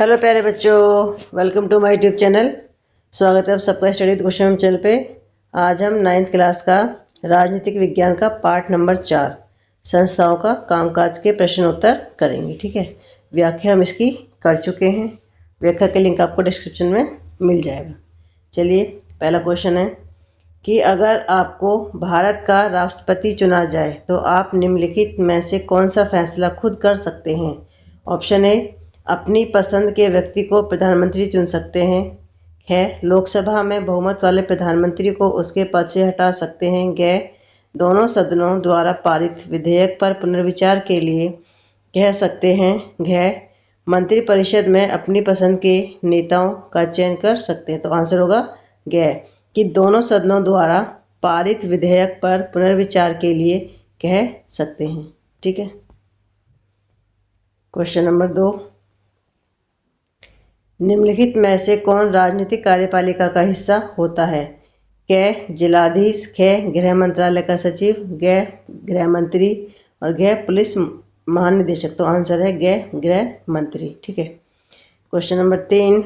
Hello प्यारे बच्चों, welcome to my YouTube channel. स्वागत है आप सबका स्टडी क्वेश्चन चैनल पे। आज हम 9th क्लास का राजनीतिक विज्ञान का पार्ट नंबर 4 संस्थाओं का कामकाज के प्रश्न उत्तर करेंगे। ठीक है, व्याख्या हम इसकी कर चुके हैं। व्याख्या के लिंक आपको डिस्क्रिप्शन में मिल जाएगा। चलिए, पहला क्वेश्चन है कि अगर आपको भारत का राष्ट्रपति चुना जाए तो आप निम्नलिखित में से कौन सा फैसला खुद कर सकते हैं। ऑप्शन ए, अपनी पसंद के व्यक्ति को प्रधानमंत्री चुन सकते हैं। ख, लोकसभा में बहुमत वाले प्रधानमंत्री को उसके पद से हटा सकते हैं। ग, दोनों सदनों द्वारा पारित विधेयक पर पुनर्विचार के लिए कह सकते हैं। घ, मंत्रिपरिषद में अपनी पसंद के नेताओं का चयन कर सकते हैं। तो आंसर होगा ग, कि दोनों सदनों द्वारा पारित विधेयक पर पुनर्विचार के लिए कह सकते हैं। ठीक है, क्वेश्चन नंबर 2, निम्नलिखित में से कौन राजनीतिक कार्यपालिका का हिस्सा होता है। क, जिलाधीश। ख, गृह मंत्रालय का सचिव। ग, गृह मंत्री। और ग, पुलिस महानिदेशक। तो आंसर है ग, गृह मंत्री। ठीक है, क्वेश्चन नंबर 3,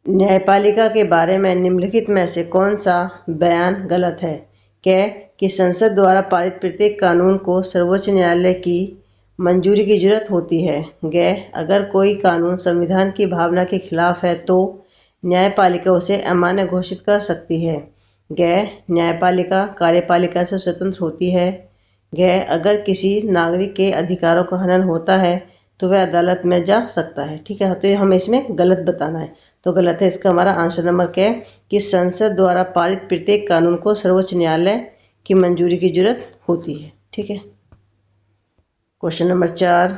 न्यायपालिका के बारे में निम्नलिखित में से कौन सा बयान गलत है। क, कि संसद द्वारा पारित प्रत्येक कानून को सर्वोच्च न्यायालय की मंजूरी की जरूरत होती है। ग, अगर कोई कानून संविधान की भावना के खिलाफ है तो न्यायपालिका उसे अमान्य घोषित कर सकती है। ग, न्यायपालिका कार्यपालिका से स्वतंत्र होती है। ग, अगर किसी नागरिक के अधिकारों का हनन होता है तो वह अदालत में जा सकता है। ठीक है, तो हमें इसमें गलत बताना है। तो गलत है इसका हमारा आंसर नंबर क्या है कि संसद द्वारा पारित प्रत्येक कानून को सर्वोच्च न्यायालय की मंजूरी की जरूरत होती है। ठीक है, क्वेश्चन नंबर 4,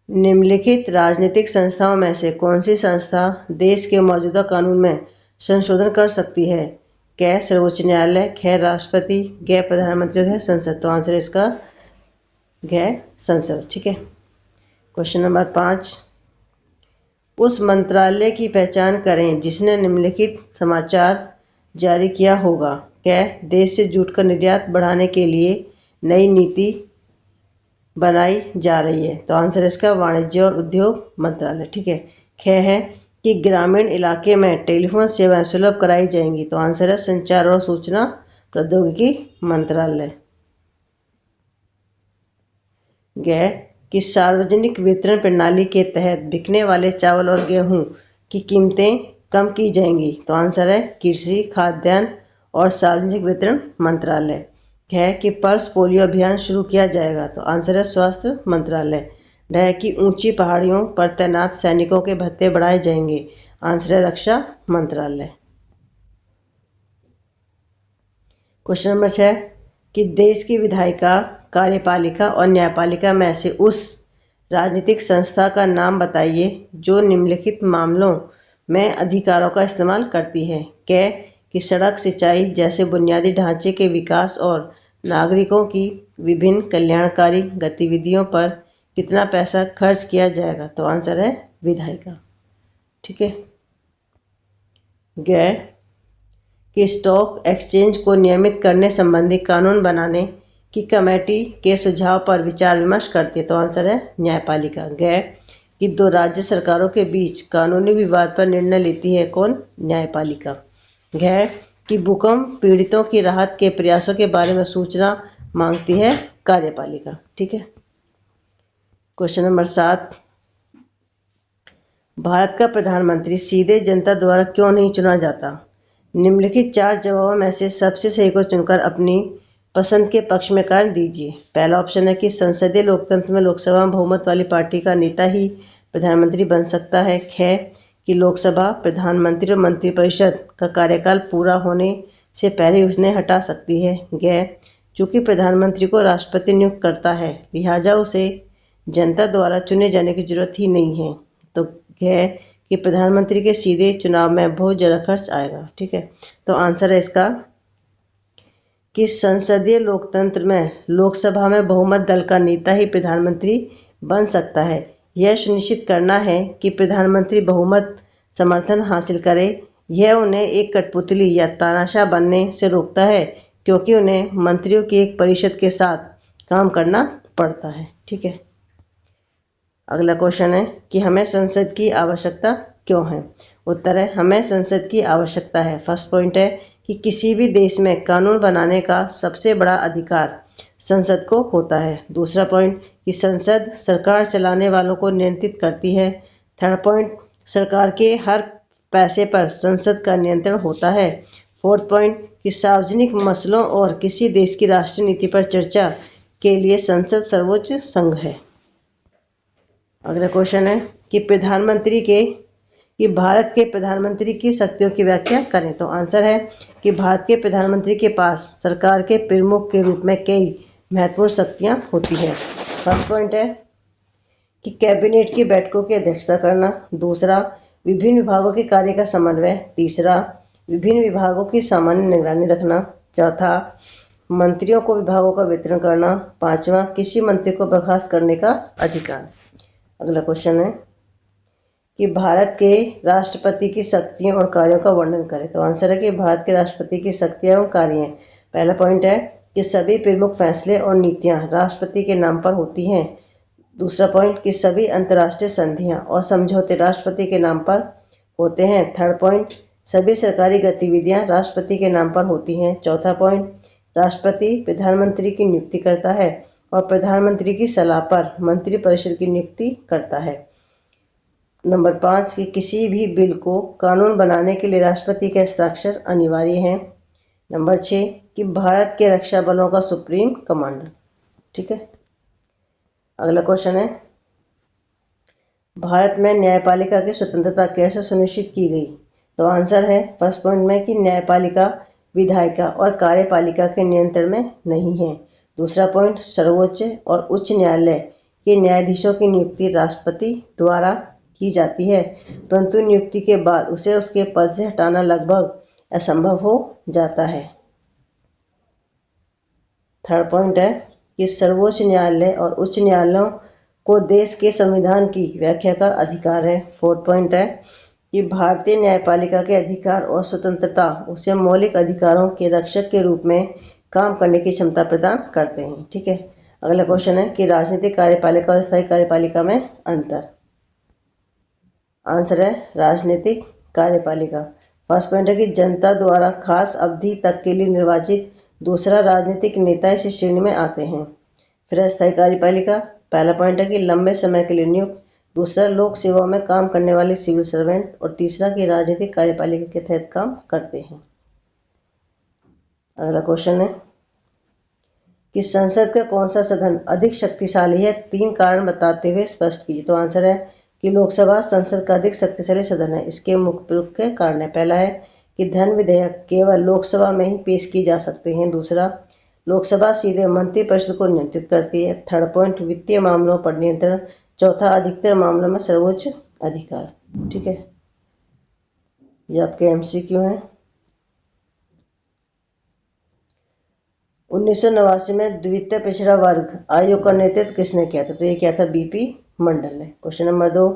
निम्नलिखित राजनीतिक संस्थाओं में से कौन सी संस्था देश के मौजूदा कानून में संशोधन कर सकती है। क, सर्वोच्च न्यायालय। ख, राष्ट्रपति। ग, प्रधानमंत्री। ग, संसद। तो आंसर इसका ग, संसद। ठीक है, क्वेश्चन नंबर 5, उस मंत्रालय की पहचान करें जिसने निम्नलिखित समाचार जारी किया होगा। क, देश से जूट का निर्यात बढ़ाने के लिए नई नीति बनाई जा रही है। तो आंसर इसका वाणिज्य और उद्योग मंत्रालय। ठीक है, ख है कि ग्रामीण इलाके में टेलीफोन सेवाएं सुलभ कराई जाएंगी। तो आंसर है संचार और सूचना प्रौद्योगिकी मंत्रालय। ग, कि सार्वजनिक वितरण प्रणाली के तहत बिकने वाले चावल और गेहूं की कीमतें कम की जाएंगी। तो आंसर है कृषि, खाद्यान्न और सार्वजनिक वितरण मंत्रालय। है कि पल्स पोलियो अभियान शुरू किया जाएगा। तो आंसर है स्वास्थ्य मंत्रालय। ढ, कि ऊंची पहाड़ियों पर तैनात सैनिकों के भत्ते बढ़ाए जाएंगे। आंसर है रक्षा मंत्रालय। क्वेश्चन नंबर 6, कि देश की विधायिका, कार्यपालिका और न्यायपालिका में से उस राजनीतिक संस्था का नाम बताइए जो निम्नलिखित मामलों में अधिकारों का इस्तेमाल करती है। क, कि सड़क, सिंचाई जैसे बुनियादी ढांचे के विकास और नागरिकों की विभिन्न कल्याणकारी गतिविधियों पर कितना पैसा खर्च किया जाएगा। तो आंसर है विधायिका। ठीक है, ग, कि स्टॉक एक्सचेंज को नियमित करने संबंधी कानून बनाने की कमेटी के सुझाव पर विचार विमर्श करती है। तो आंसर है न्यायपालिका। ग, कि दो राज्य सरकारों के बीच कानूनी विवाद पर निर्णय लेती है। कौन? न्यायपालिका। घ, कि भूकंप पीड़ितों की राहत के प्रयासों के बारे में सूचना मांगती है। कार्यपालिका। ठीक है, क्वेश्चन नंबर 7, भारत का प्रधानमंत्री सीधे जनता द्वारा क्यों नहीं चुना जाता। निम्नलिखित 4 जवाबों में से सबसे सही को चुनकर अपनी पसंद के पक्ष में कारण दीजिए। पहला ऑप्शन है कि संसदीय लोकतंत्र में लोकसभा में बहुमत वाली पार्टी का नेता ही प्रधानमंत्री बन सकता है। ख, कि लोकसभा प्रधानमंत्री और मंत्रिपरिषद का कार्यकाल पूरा होने से पहले उन्हें हटा सकती है। ग, चूंकि प्रधानमंत्री को राष्ट्रपति नियुक्त करता है लिहाजा उसे जनता द्वारा चुने जाने की जरूरत ही नहीं है। तो घ, कि प्रधानमंत्री के सीधे चुनाव में बहुत ज़्यादा खर्च आएगा। ठीक है, तो आंसर है इसका कि संसदीय लोकतंत्र में लोकसभा में बहुमत दल का नेता ही प्रधानमंत्री बन सकता है। यह सुनिश्चित करना है कि प्रधानमंत्री बहुमत समर्थन हासिल करे। यह उन्हें एक कठपुतली या तानाशाह बनने से रोकता है क्योंकि उन्हें मंत्रियों की एक परिषद के साथ काम करना पड़ता है। ठीक है, अगला क्वेश्चन है कि हमें संसद की आवश्यकता क्यों है। उत्तर है हमें संसद की आवश्यकता है। फर्स्ट पॉइंट है कि किसी भी देश में कानून बनाने का सबसे बड़ा अधिकार संसद को होता है। दूसरा पॉइंट कि संसद सरकार चलाने वालों को नियंत्रित करती है। थर्ड पॉइंट सरकार के हर पैसे पर संसद का नियंत्रण होता है। फोर्थ पॉइंट कि सार्वजनिक मसलों और किसी देश की राष्ट्रीय नीति पर चर्चा के लिए संसद सर्वोच्च संघ है। अगला क्वेश्चन है कि भारत के प्रधानमंत्री की शक्तियों की व्याख्या करें। तो आंसर है कि भारत के प्रधानमंत्री के पास सरकार के प्रमुख के रूप में कई महत्वपूर्ण शक्तियां होती हैं। फर्स्ट पॉइंट है कि कैबिनेट की बैठकों की अध्यक्षता करना। दूसरा, विभिन्न विभागों के कार्य का समन्वय। तीसरा, विभिन्न विभागों की सामान्य निगरानी रखना। चौथा, मंत्रियों को विभागों का वितरण करना। पांचवा, किसी मंत्री को बर्खास्त करने का अधिकार। अगला क्वेश्चन है कि भारत के राष्ट्रपति की शक्तियों और कार्यों का वर्णन करें। तो आंसर है कि भारत के राष्ट्रपति की शक्तियां और कार्य। पहला पॉइंट है कि सभी प्रमुख फैसले और नीतियां राष्ट्रपति के नाम पर होती हैं। दूसरा पॉइंट कि सभी अंतर्राष्ट्रीय संधियां और समझौते राष्ट्रपति के नाम पर होते हैं। थर्ड पॉइंट सभी सरकारी गतिविधियां राष्ट्रपति के नाम पर होती हैं। चौथा पॉइंट राष्ट्रपति प्रधानमंत्री की नियुक्ति करता है और प्रधानमंत्री की सलाह पर मंत्रिपरिषद की नियुक्ति करता है। नंबर 5 कि किसी भी बिल को कानून बनाने के लिए राष्ट्रपति के हस्ताक्षर अनिवार्य हैं। नंबर 6 कि भारत के रक्षा बलों का सुप्रीम कमांडर। ठीक है। अगला क्वेश्चन है भारत में न्यायपालिका की स्वतंत्रता कैसे सुनिश्चित की गई। तो आंसर है फर्स्ट पॉइंट में कि न्यायपालिका विधायिका और कार्यपालिका के नियंत्रण में नहीं है। दूसरा पॉइंट सर्वोच्च और उच्च न्यायालय के न्यायाधीशों की नियुक्ति राष्ट्रपति द्वारा की जाती है, परंतु नियुक्ति के बाद उसे उसके पद से हटाना लगभग असंभव हो जाता है। थर्ड पॉइंट है कि सर्वोच्च न्यायालय और उच्च न्यायालयों को देश के संविधान की व्याख्या का अधिकार है। फोर्थ पॉइंट है कि भारतीय न्यायपालिका के अधिकार और स्वतंत्रता उसे मौलिक अधिकारों के रक्षक के रूप में काम करने की क्षमता प्रदान करते हैं। ठीक है। अगला क्वेश्चन है कि राजनीतिक कार्यपालिका और स्थायी कार्यपालिका में अंतर। आंसर है राजनीतिक कार्यपालिका। फर्स्ट पॉइंट है कि जनता द्वारा खास अवधि तक के लिए निर्वाचित दूसरा राजनीतिक नेता इस श्रेणी में आते हैं। फिर स्थायी कार्यपालिका। पहला पॉइंट है कि लंबे समय के लिए नियुक्त। दूसरा लोक सेवा में काम करने वाले सिविल सर्वेंट। और तीसरा कि राजनीतिक कार्यपालिका के तहत काम करते हैं। अगला क्वेश्चन है कि संसद का कौन सा सदन अधिक शक्तिशाली है। 3 कारण बताते हुए स्पष्ट कीजिए। तो आंसर है कि लोकसभा संसद का अधिक शक्तिशाली सदन है। इसके मुख्य कारण है। पहला है कि धन विधेयक केवल लोकसभा में ही पेश किए जा सकते हैं। दूसरा, लोकसभा सीधे मंत्रिपरिषद को नियंत्रित करती है। थर्ड पॉइंट वित्तीय मामलों पर नियंत्रण। चौथा, अधिकतर मामलों में सर्वोच्च अधिकार। ठीक है। ये आपके एमसीक्यू हैं। 1989 में द्वितीय पिछड़ा वर्ग आयोग का नेतृत्व किसने किया था। तो ये क्या था, बीपी मंडल ने। क्वेश्चन नंबर 2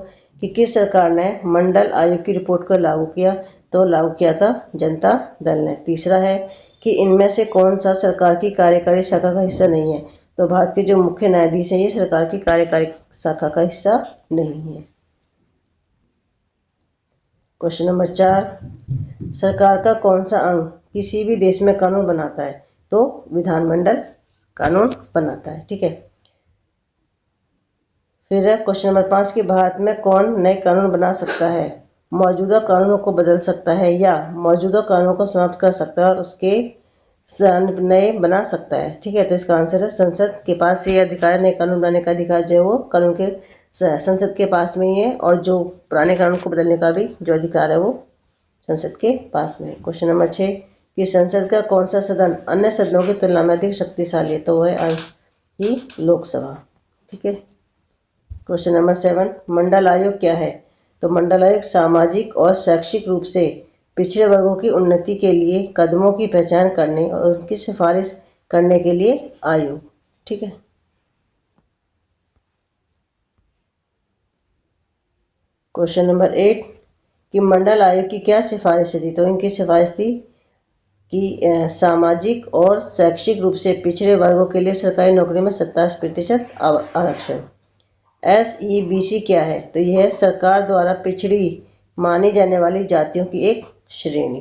कि किस सरकार ने मंडल आयोग की रिपोर्ट को लागू किया। तो लागू किया था जनता दल ने। तीसरा है कि इनमें से कौन सा सरकार की कार्यकारी शाखा का हिस्सा नहीं है। तो भारत के जो मुख्य न्यायाधीश हैं ये सरकार की कार्यकारी शाखा का हिस्सा नहीं है। क्वेश्चन नंबर 4 सरकार का कौन सा अंग किसी भी देश में कानून बनाता है। तो विधानमंडल कानून बनाता है। ठीक है। फिर है क्वेश्चन नंबर 5 कि भारत में कौन नए कानून बना सकता है, मौजूदा कानूनों को बदल सकता है या मौजूदा कानूनों को समाप्त कर सकता है और उसके नए बना सकता है। ठीक है। तो इसका आंसर है संसद के पास ये अधिकार है। नए कानून बनाने का अधिकार जो है वो कानून के संसद के पास में ही है और जो पुराने कानून को बदलने का भी जो अधिकार है वो संसद के पास में है। क्वेश्चन नंबर 6 कि संसद का कौन सा सदन अन्य सदनों की तुलना में अधिक शक्तिशाली है। तो वह है ही लोकसभा। ठीक है। क्वेश्चन नंबर 7 मंडल आयोग क्या है। तो मंडल आयोग सामाजिक और शैक्षिक रूप से पिछड़े वर्गों की उन्नति के लिए कदमों की पहचान करने और उनकी सिफारिश करने के लिए आयोग। ठीक है। क्वेश्चन नंबर 8 कि मंडल आयोग की क्या सिफारिश थी। तो इनकी सिफारिश थी कि सामाजिक और शैक्षिक रूप से पिछड़े वर्गों के लिए सरकारी नौकरी में 27% आरक्षण। SEBC क्या है? तो यह है सरकार द्वारा पिछड़ी मानी जाने वाली जातियों की एक श्रेणी।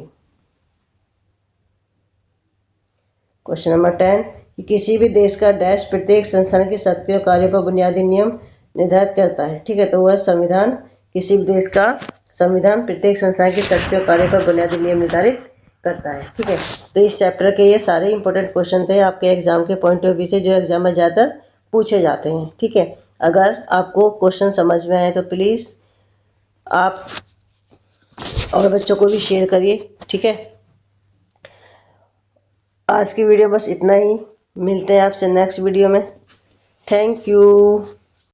क्वेश्चन नंबर 10 कि किसी भी देश का डैश प्रत्येक संस्थान की शक्तियों कार्यों पर बुनियादी नियम निर्धारित करता है। ठीक है, तो वह संविधान, किसी भी देश का संविधान प्रत्येक संस्थान की शक्तियों कार्यों पर बुनियादी नियम निर्धारित करता है। ठीक है, तो इस चैप्टर के ये सारे इंपॉर्टेंट क्वेश्चन थे आपके एग्जाम के पॉइंट ऑफ व्यू से, जो एग्जाम में ज़्यादातर पूछे जाते हैं। ठीक है, अगर आपको क्वेश्चन समझ में आए तो प्लीज़ आप और बच्चों को भी शेयर करिए। ठीक है, आज की वीडियो बस इतना ही। मिलते हैं आपसे नेक्स्ट वीडियो में। Thank you.